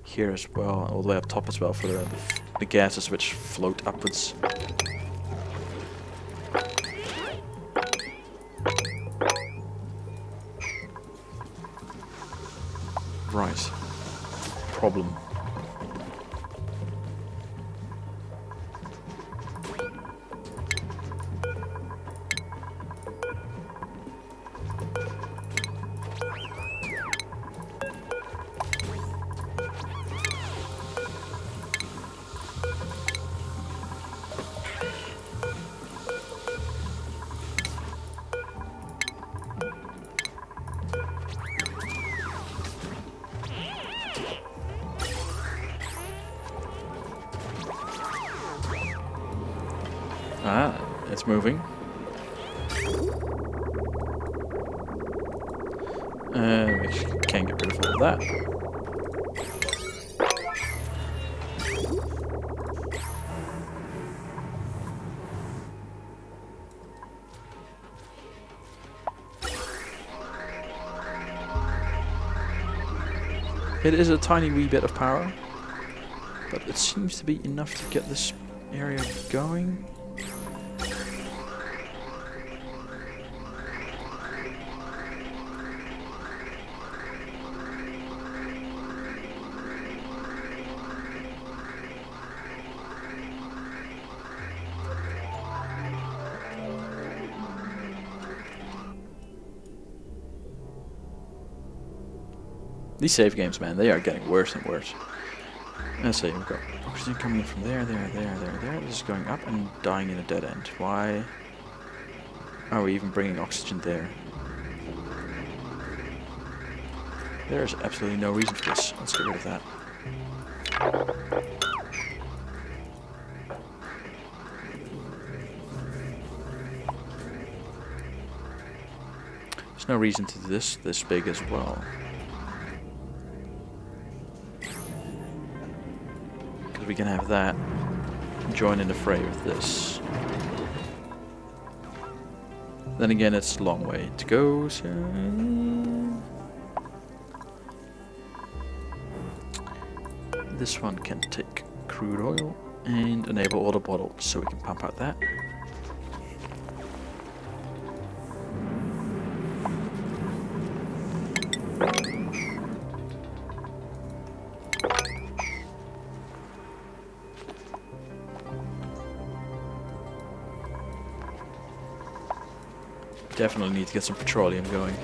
here as well, all the way up top as well for the gases which float upwards. Right. Problem. Ah, it's moving. We can't get rid of all of that. It is a tiny wee bit of power, but it seems to be enough to get this area going. These save games, man, they are getting worse and worse. Let's see, we've got oxygen coming in from there. This is going up and dying in a dead end. Why are we even bringing oxygen there? There's absolutely no reason for this. Let's get rid of that. There's no reason to do this big as well. Because we can have that join in the fray with this. Then again, it's a long way to go, so... This one can take crude oil and enable all the bottles so we can pump out that. Definitely need to get some petroleum going.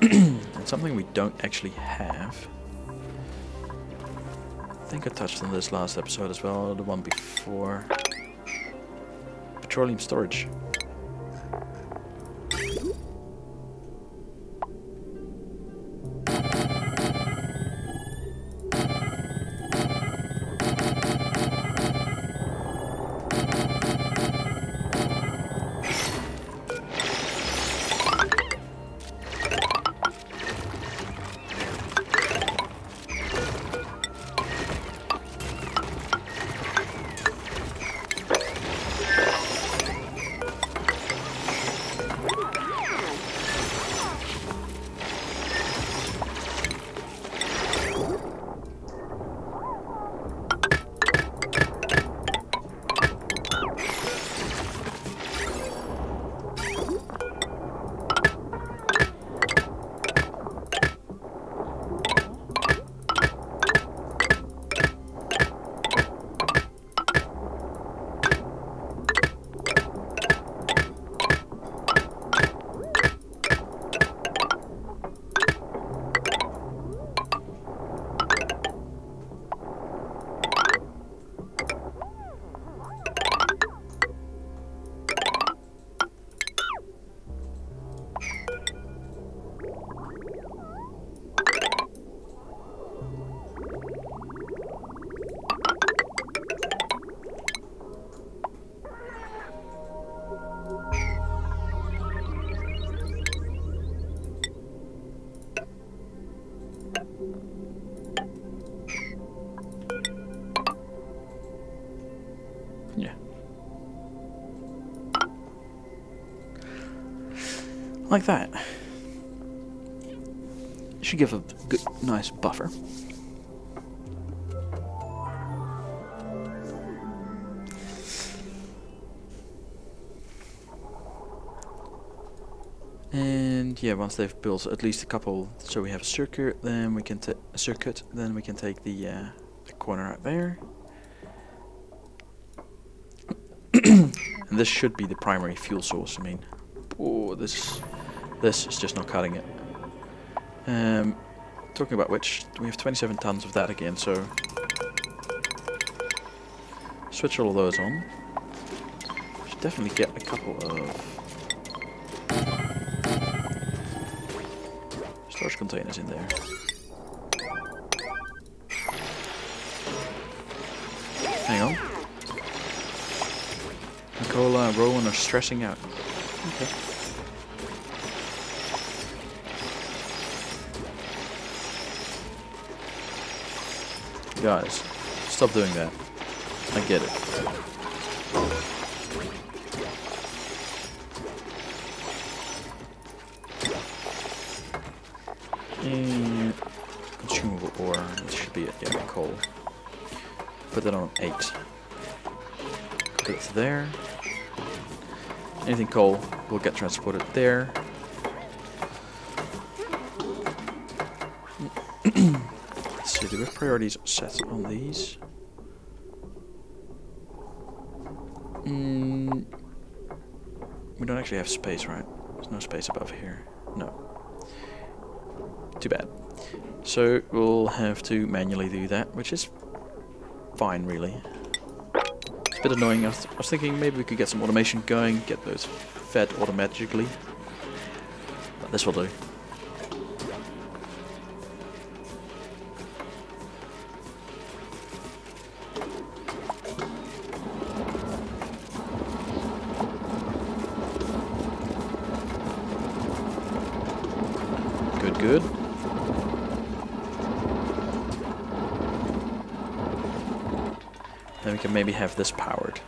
And something we don't actually have. I think I touched on this last episode as well, the one before. Petroleum storage. Yeah. Like that. Should give a good, nice buffer. And yeah, once they've built at least a couple, so we have a circuit, then we can take the corner out there. And this should be the primary fuel source. I mean, oh, this is just not cutting it. Talking about which, we have 27 tons of that again, so switch all of those on. Should definitely get a couple of storage containers in there. Hang on. Nicola and Rowan are stressing out. Okay. Guys, stop doing that. I get it. And consumable ore, that should be it, yeah, coal. Put that on 8. Put it there. Anything coal will get transported there. Let's see, do we have priorities set on these? We don't actually have space, right? There's no space above here. No. Too bad. So we'll have to manually do that, which is fine, really. It's a bit annoying. I was thinking maybe we could get some automation going, get those fed automatically. But this will do. Good. Then we can maybe have this powered.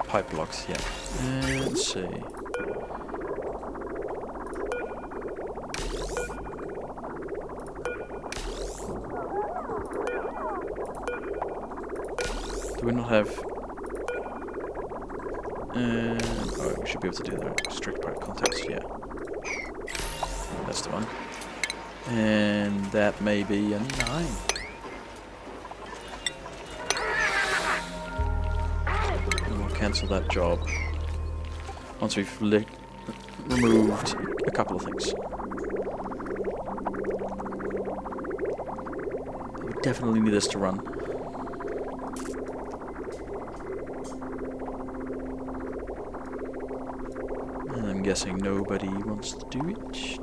Pipe blocks, yeah. And let's see. Do we not have... oh, we should be able to do that. Strict pipe contacts, yeah. That's the one. And that may be a 9. And we'll cancel that job once we've removed a couple of things. We definitely need this to run. I'm guessing nobody wants to do it.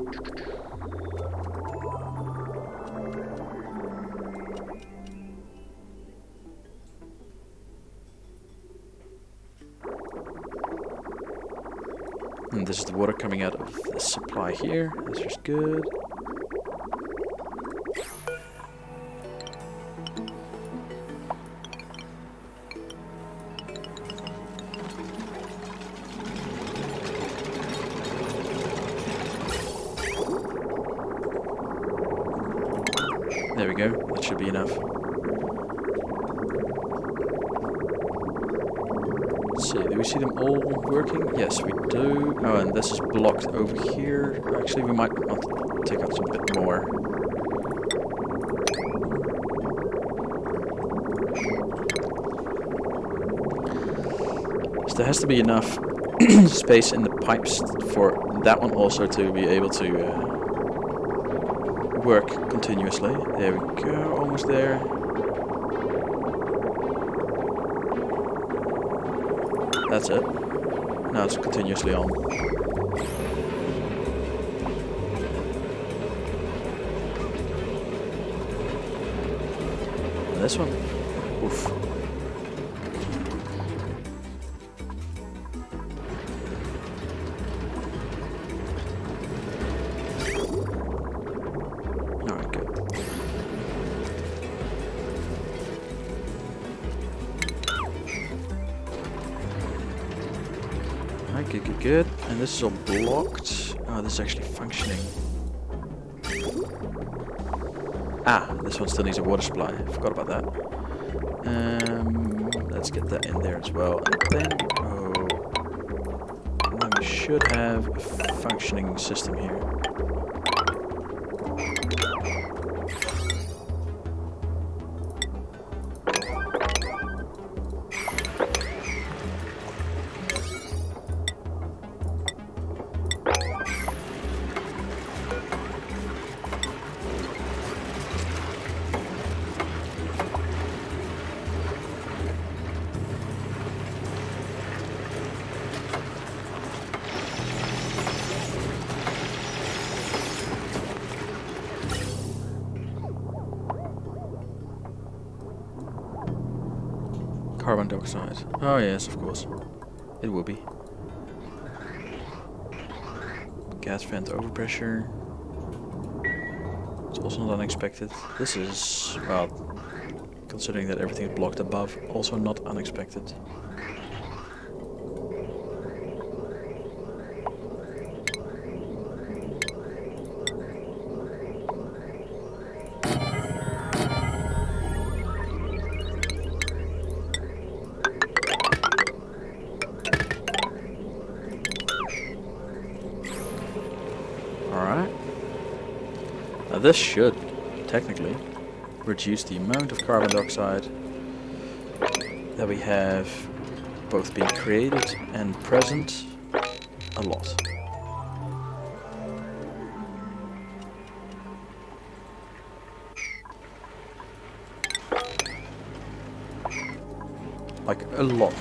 And this is the water coming out of the supply here. That's just good. There we go, that should be enough. Let's see, do we see them all working? Yes, we do. Oh, and this is blocked over here. Actually, we might want to take out some bit more. So there has to be enough space in the pipes for that one also to be able to work continuously. There we go, almost there. That's it. Now it's continuously on. And this one. Oof. Good. And this is all blocked. Oh, this is actually functioning. Ah, this one still needs a water supply. I forgot about that. Let's get that in there as well. And then we should have a functioning system here. Carbon dioxide. Oh yes, of course. It will be. Gas vent overpressure. It's also not unexpected. This is, well, considering that everything is blocked above, also not unexpected. this should, technically, reduce the amount of carbon dioxide that we have both being created and present a lot. Like a lot.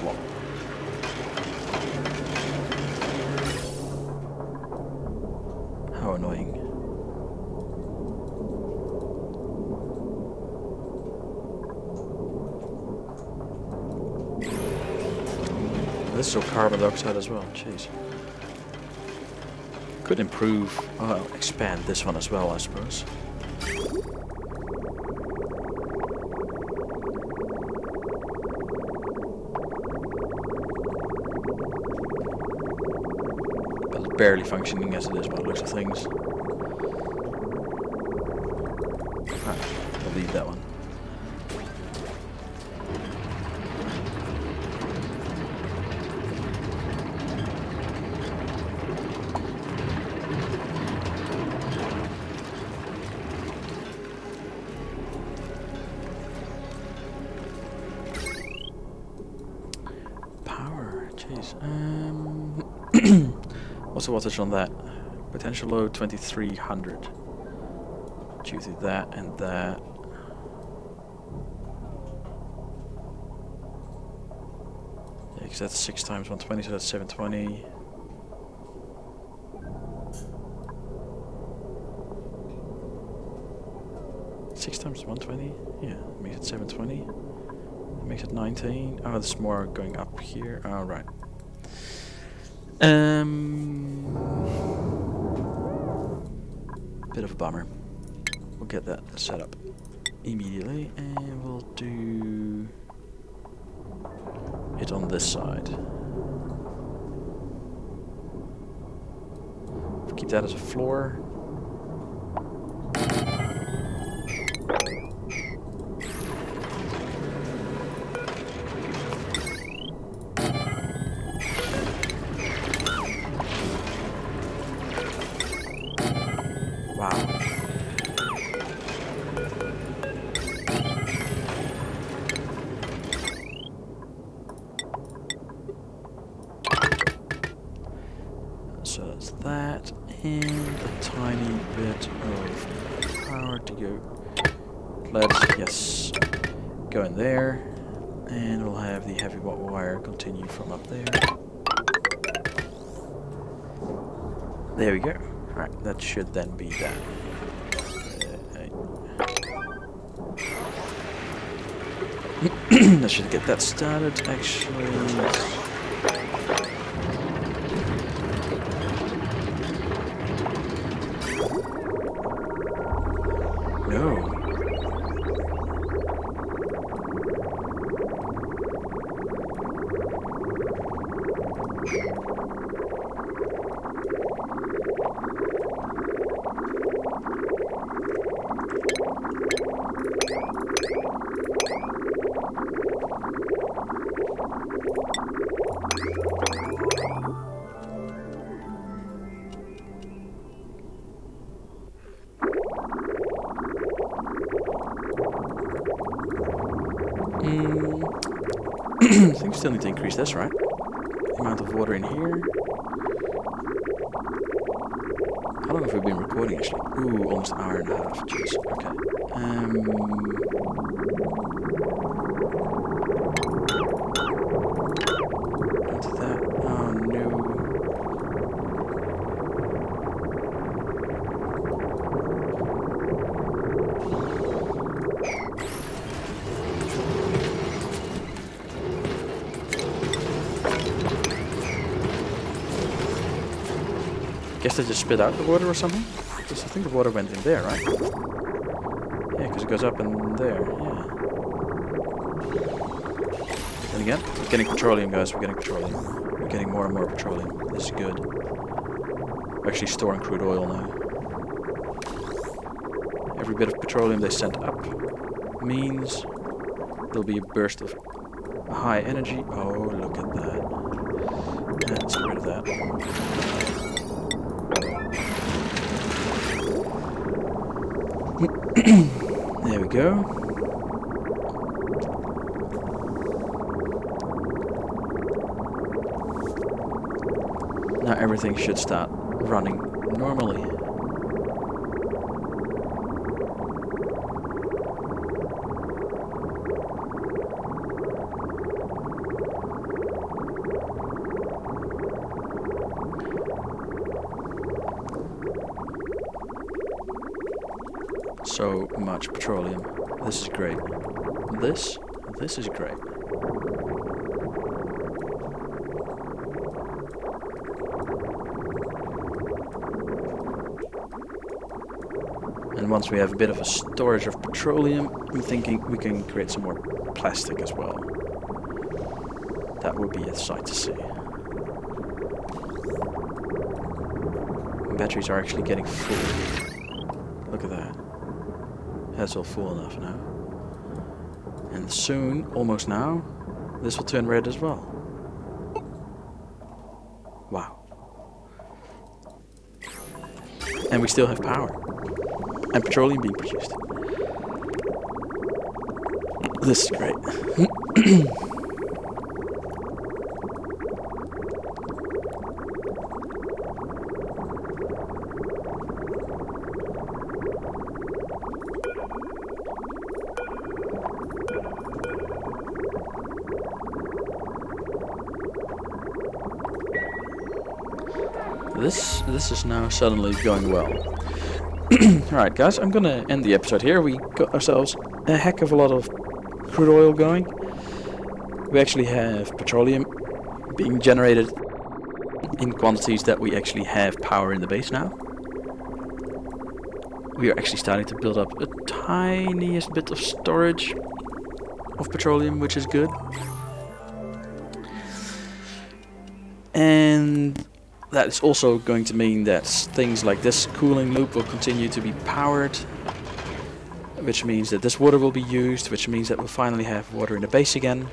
How annoying. This is all carbon dioxide as well, jeez. Could improve, expand this one as well, I suppose. Barely functioning as it is by the looks of things. I'll leave that one. Power, jeez. What's the wattage on that? Potential load 2300. Due to that and that. Yeah, because that's 6 times 120, so that's 720. Six times 120? Yeah, makes it 720. Makes it 19. Oh, there's more going up here. Oh, right. Bit of a bummer. We'll get that set up immediately, and we'll do it on this side. Keep that as a floor. Wow. So that's that, and a tiny bit of power to go. Let's, yes, go in there, and we'll have the heavy wire continue from up there. There we go. Alright, that should then be that. I should get that started, actually. No. I think we still need to increase this, right? The amount of water in here. How long have we been recording actually? Ooh, almost an hour and a half. Jeez. Okay. Into that. Oh no. Guess they just spit out the water or something? Because I think the water went in there, right? Yeah, because it goes up in there, yeah. And again, we're getting petroleum, guys, we're getting petroleum. We're getting more and more petroleum. This is good. We're actually storing crude oil now. Every bit of petroleum they send up means there'll be a burst of high energy. Oh, look at that. Let's get rid of that. There we go. Now everything should start running normally. So much petroleum. This is great. This is great. And once we have a bit of a storage of petroleum, I'm thinking we can create some more plastic as well. That would be a sight to see. Batteries are actually getting full. Look at that. That's all full enough now. And soon, almost now, this will turn red as well. Wow. And we still have power. And petroleum being produced. This is great. This is now suddenly going well. Alright guys, I'm gonna end the episode here. We got ourselves a heck of a lot of crude oil going. We actually have petroleum being generated in quantities that we actually have power in the base now. We are actually starting to build up a tiniest bit of storage of petroleum, which is good. And that is also going to mean that things like this cooling loop will continue to be powered, which means that this water will be used, which means that we'll finally have water in the base again.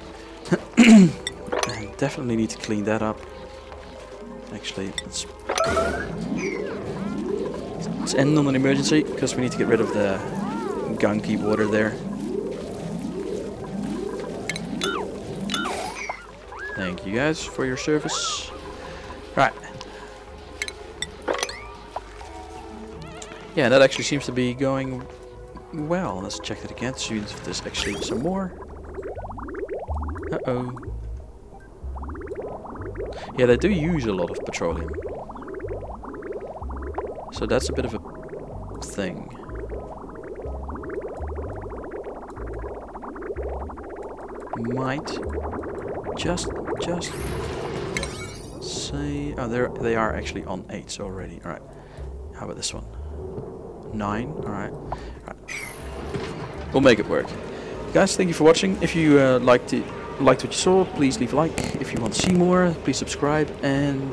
And definitely need to clean that up. Actually, let's end on an emergency, because we need to get rid of the gunky water there. Thank you guys for your service. Right. Yeah, that actually seems to be going well. Let's check that again, see if there's actually some more. Uh-oh. Yeah, they do use a lot of petroleum. So that's a bit of a thing. Might just say... Oh, they are actually on 8 already. Alright. How about this one? 9. Alright. We'll make it work. Guys, thank you for watching. If you liked what you saw, please leave a like. If you want to see more, please subscribe. And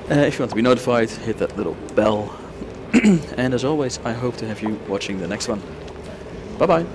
if you want to be notified, hit that little bell. And as always, I hope to have you watching the next one. Bye bye.